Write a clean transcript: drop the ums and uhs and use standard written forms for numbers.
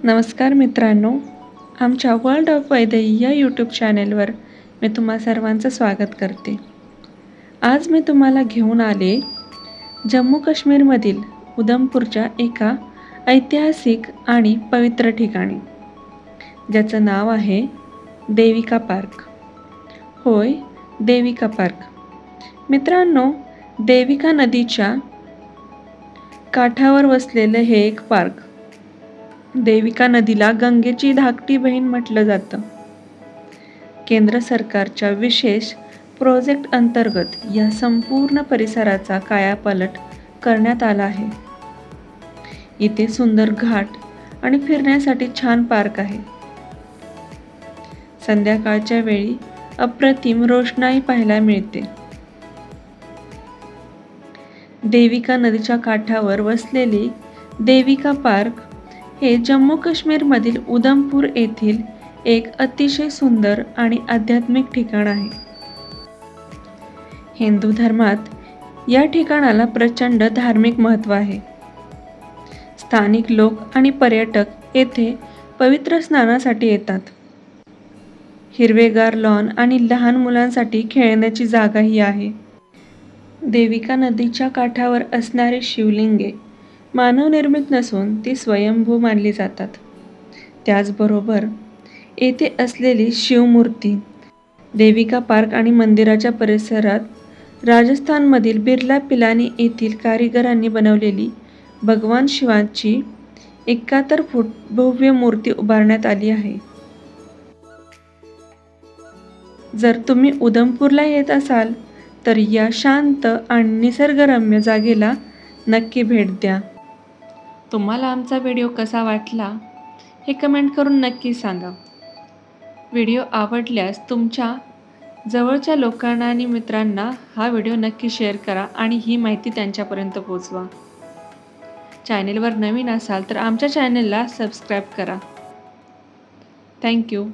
नमस्कार मित्रांनो, आमच्या वर्ल्ड ऑफ वैदेही या यूट्यूब चॅनेलवर मी तुम्हा सर्वांचं स्वागत करते. आज मी तुम्हाला घेऊन आले जम्मू काश्मीरमधील उधमपूरच्या एका ऐतिहासिक आणि पवित्र ठिकाणी, ज्याचं नाव आहे देविका पार्क. होय, देविका पार्क. मित्रांनो, देविका नदीच्या काठावर वसलेलं हे एक पार्क. देविका नदीला गंगेची धाकटी बहीण म्हटलं जातं. केंद्र सरकारच्या विशेष प्रोजेक्ट अंतर्गत या संपूर्ण परिसराचा कायापालट करण्यात आला आहे. इथे सुंदर घाट आणि फिरण्यासाठी छान पार्क आहे. संध्याकाळच्या वेळी अप्रतिम रोषणाई पाहायला मिळते. देविका नदीच्या काठावर वसलेले देविका पार्क हे जम्मू काश्मीरमधील उधमपूर येथील एक अतिशय सुंदर आणि आध्यात्मिक ठिकाण आहे. हिंदू धर्मात या ठिकाणाला प्रचंड धार्मिक महत्त्व आहे. स्थानिक लोक आणि पर्यटक येथे पवित्र स्नानासाठी येतात. हिरवेगार लॉन आणि लहान मुलांसाठी खेळण्याची जागाही आहे. देविका नदीच्या काठावर असणारी शिवलिंगे मानवनिर्मित नसून ती स्वयंभू मानली जातात. त्याचबरोबर येथे असलेली शिवमूर्ती देविका पार्क आणि मंदिराच्या परिसरात राजस्थानमधील बिर्ला पिलानी येथील कारिगरांनी बनवलेली भगवान शिवाची 71 फूट भव्य मूर्ती उभारण्यात आली आहे. जर तुम्ही उधमपूरला येत असाल तर या शांत आणि निसर्गरम्य जागेला नक्की भेट द्या. तुम्हाला आमचा व्हिडिओ कसा वाटला हे कमेंट करून नक्की सांगा. व्हिडिओ आवडल्यास तुमच्या जवळच्या लोकांना आणि मित्रांना हा व्हिडिओ नक्की शेअर करा आणि ही माहिती त्यांच्यापर्यंत पोहोचवा. चॅनेलवर नवीन असाल तर आमच्या चॅनेलला सबस्क्राईब करा. थँक्यू.